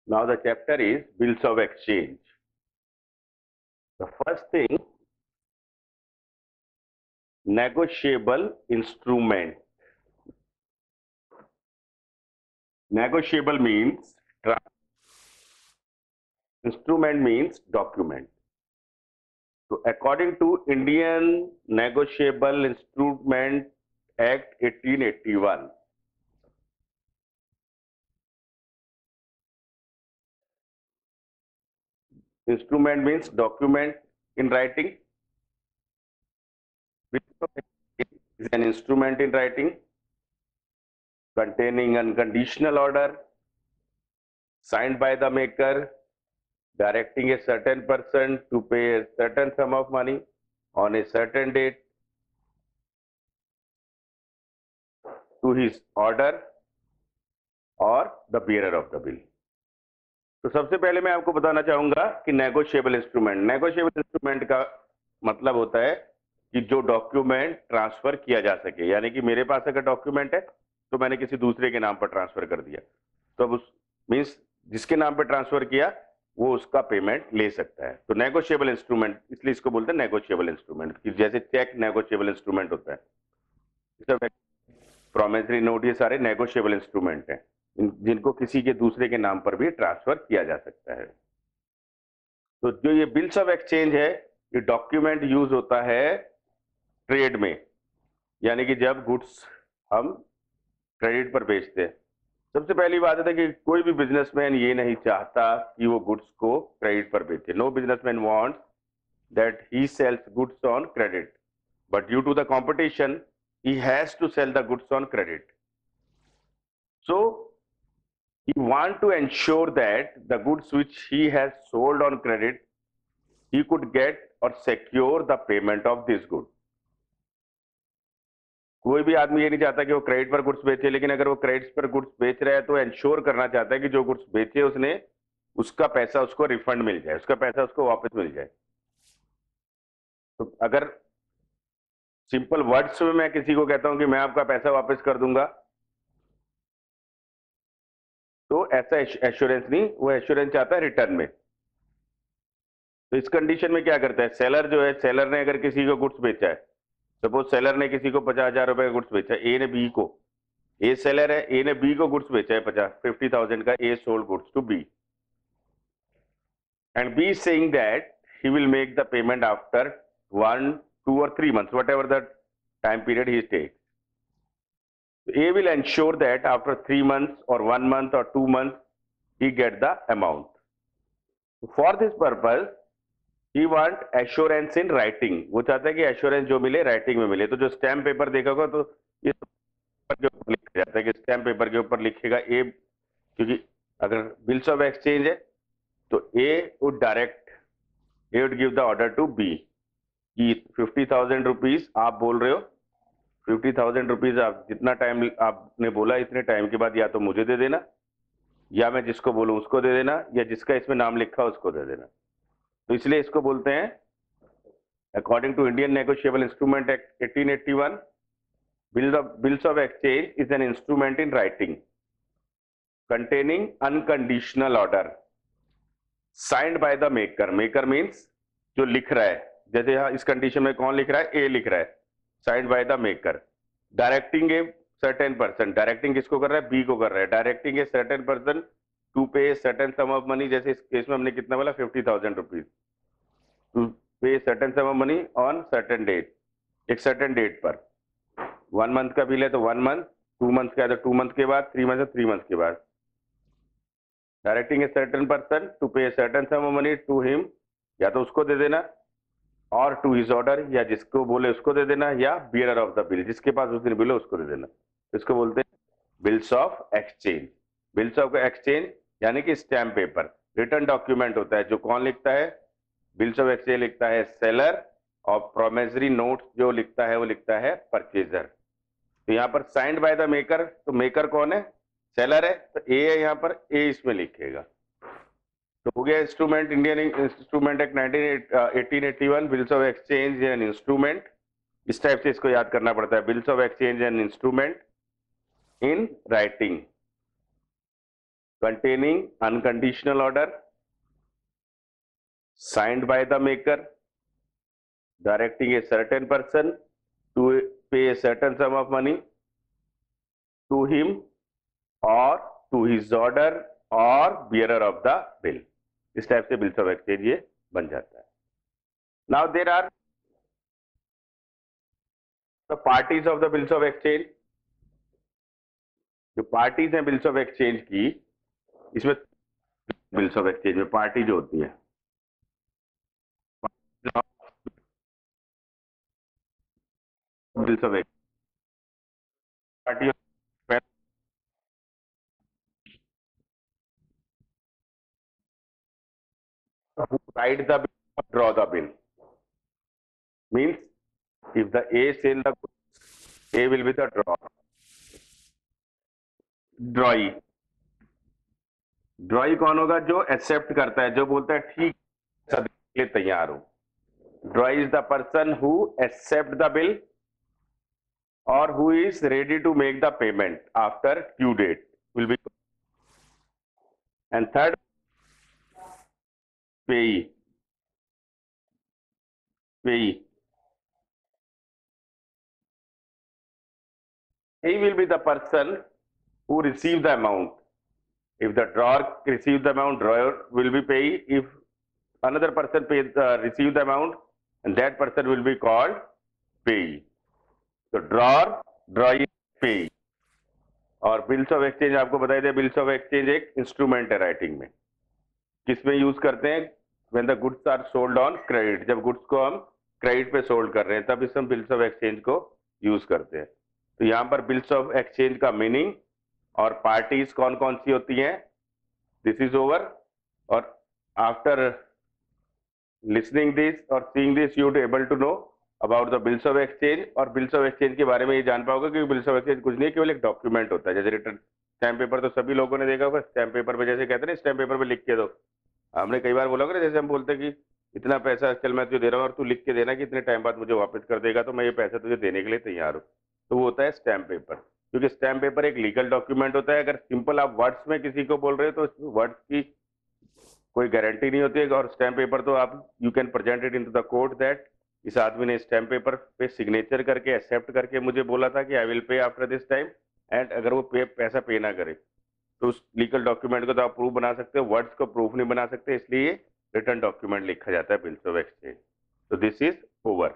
Now the chapter is bills of exchange. The first thing, negotiable instrument. Negotiable means instrument means document. So according to Indian Negotiable Instrument Act 1881, instrument means document in writing. Is an instrument in writing containing unconditional order signed by the maker directing a certain person to pay a certain sum of money on a certain date to his order or the bearer of the bill. तो सबसे पहले मैं आपको बताना चाहूंगा कि negotiable instrument का मतलब होता है कि जो डॉक्यूमेंट ट्रांसफर किया जा सके, यानी कि मेरे पास अगर डॉक्यूमेंट है तो मैंने किसी दूसरे के नाम पर ट्रांसफर कर दिया, तो अब उस मीन्स जिसके नाम पर ट्रांसफर किया वो उसका पेमेंट ले सकता है। तो नेगोशिएबल इंस्ट्रूमेंट इसलिए इसको बोलते हैं नेगोशिएबल इंस्ट्रूमेंट, कि जैसे चेक नेगोशिएबल इंस्ट्रूमेंट होता है, प्रोमिसरी नोट, ये सारे नेगोशिएबल इंस्ट्रूमेंट हैं जिनको किसी के दूसरे के नाम पर भी ट्रांसफर किया जा सकता है। तो जो ये बिल्स ऑफ एक्सचेंज है, ये डॉक्यूमेंट यूज होता है ट्रेड में, यानी कि जब गुड्स हम क्रेडिट पर बेचते हैं। सबसे पहली बात है कि कोई भी बिजनेसमैन ये नहीं चाहता कि वो गुड्स को क्रेडिट पर बेचे। No businessman wants that he sells goods on credit, but due to the competition he has to sell the goods on credit. So he want to ensure that the goods which he has sold on credit, he could get or secure the payment of this good. कोई भी आदमी ये नहीं चाहता कि वो credit पर goods बेचे, लेकिन अगर वो क्रेडिट पर गुड्स बेच रहा है तो एंश्योर करना चाहता है कि जो गुड्स बेचे उसने, उसका पैसा उसको रिफंड मिल जाए, उसका पैसा उसको वापस मिल जाए। तो अगर सिंपल वर्ड्स में मैं किसी को कहता हूं कि मैं आपका पैसा वापस कर दूंगा, तो ऐसा एश्योरेंस नहीं, वो एश्योरेंस चाहता है रिटर्न में। तो इस कंडीशन में क्या करता है सेलर, जो है सेलर ने अगर किसी को गुड्स बेचा है, सपोज सेलर ने किसी को 50,000 रुपए का गुड्स बेचा है, ए ने बी को, ए सेलर है, ए ने बी को गुड्स बेचा है 50,000 का, A sold goods to B and B saying that he will make the payment after 1, 2 or 3 months, whatever the time period he takes. A will ensure that after 3 months or 1 month or 2 months he get the amount. For this purpose he want assurance in writing. वो चाहता है कि assurance जो मिले writing में मिले। तो जो स्टैम्प पेपर देखा होगा तो ये पेपर के ऊपर लिखा जाता है कि स्टैम्प पेपर के ऊपर लिखेगा ए, क्योंकि अगर बिल्स ऑफ एक्सचेंज है तो A would give the order to B कि 50,000 रुपीज आप बोल रहे हो, 50,000 रुपीज आप जितना टाइम आपने बोला इतने टाइम के बाद या तो मुझे दे देना, या मैं जिसको बोलूं उसको दे देना, या जिसका इसमें नाम लिखा उसको दे देना। तो इसलिए इसको बोलते हैं, according to Indian negotiable instrument act 1881, bills of exchange is an instrument in writing containing unconditional order signed by the maker. Maker means जो लिख रहा है, जैसे यहाँ इस कंडीशन में कौन लिख रहा है, ए लिख रहा है, signed by the maker, directing a certain person, directing किसको कर रहा है, बी को कर रहा है, directing a certain person to pay certain sum of money, जैसे इस केस में हमने कितना बोला 50,000 rupees, to pay certain sum of money on certain date, एक सर्टेन डेट पर। 1 मंथ का बिल है तो 1 मंथ, 2 मंथ का है तो 2 मंथ के बाद, 3 मंथ है 3 मंथ के बाद। Directing a certain person to pay certain sum of money to him, या तो उसको दे देना, और टू हिज ऑर्डर, या जिसको बोले उसको दे देना, या बियरर ऑफ द बिल, जिसके पास उस दिन बिल है उसको दे देना। इसको बोलते हैं bills of exchange. Bills of exchange यानी कि स्टैम्प पेपर, रिटर्न डॉक्यूमेंट होता है। जो कौन लिखता है, बिल्स ऑफ एक्सचेंज लिखता है सेलर, और प्रोमिसरी नोट जो लिखता है वो लिखता है परचेजर। तो यहाँ पर साइंड बाय द मेकर, तो मेकर कौन है, सेलर है, तो ए है यहाँ पर, ए इसमें लिखेगा। तो हो गया instrument, Indian instrument act 1881, bills of exchange and instrument. इस टाइप से इसको याद करना पड़ता है, bills of exchange and instrument in writing. containing unconditional order signed by the maker directing a certain person to pay a certain sum of money to him or to his order or bearer of the bill. इस type से bills of exchange ये बन जाता है. Now there are the parties of the bills of exchange. जो parties हैं bills of exchange की, इसमें बिल्स ऑफ एक्सचेंज में पार्टी जो होती है bills of exchange party who write the bill or draw the bill. Means if the A sell the goods, A will be the drawee. ड्रॉई कौन होगा? जो accept करता है, जो बोलता है ठीक है के लिए तैयार हूं. Drawee is the person who accept the bill और who is ready to make the payment after due date will be. And third payee. He will be the person who receive the amount. If the drawer receives the amount, drawer will be payee. If another person receive the amount, and that person will be called payee. So drawee, payee. और bills of exchange आपको बताई दे, bills of exchange एक instrument है writing में. किसमें use करते हैं? When the goods are sold on credit. जब गुड्स को हम क्रेडिट पे सोल्ड कर रहे हैं तब इस हम बिल्स ऑफ एक्सचेंज को यूज करते हैं. तो यहाँ पर बिल्स ऑफ एक्सचेंज का मीनिंग और पार्टीज कौन कौन सी होती हैं, दिस इज ओवर. और आफ्टर लिसनिंग दिस और seeing this you able to know about the bills of exchange. और बिल्स ऑफ एक्सचेंज के बारे में ये जान पाओगे कि बिल्स ऑफ एक्सचेंज कुछ नहीं, केवल एक डॉक्यूमेंट होता है. जैसे रिटर्न स्टैम्प पेपर तो सभी लोगों ने देखा होगा. स्टैम्प पेपर पे जैसे कहते हैं ना, स्टैम्प पेपर पे लिख के दो. हमने कई बार बोला होगा, जैसे हम बोलते हैं कि इतना पैसा चल मैं तुझे दे रहा हूँ और तू लिख के देना कि इतने टाइम बाद मुझे वापस कर देगा, तो मैं ये पैसा तुझे देने के लिए तैयार हूँ. तो वो होता है स्टैम्प पेपर. क्योंकि स्टैम्प पेपर एक लीगल डॉक्यूमेंट होता है. अगर सिंपल आप वर्ड्स में किसी को बोल रहे हो तो वर्ड्स की कोई गारंटी नहीं होती है. और स्टैम्प पेपर तो आप you can present it into the court that इस आदमी ने स्टैम्प पेपर पे सिग्नेचर करके एक्सेप्ट करके मुझे बोला था कि I will pay after this time. And अगर वो पैसा पे ना करे तो उस लीगल डॉक्यूमेंट को तो आप प्रूफ बना सकते हो, वर्ड्स को प्रूफ नहीं बना सकते. इसलिए रिटर्न डॉक्यूमेंट लिखा जाता है बिल्स ऑफ एक्सचेंज. तो दिस इज ओवर.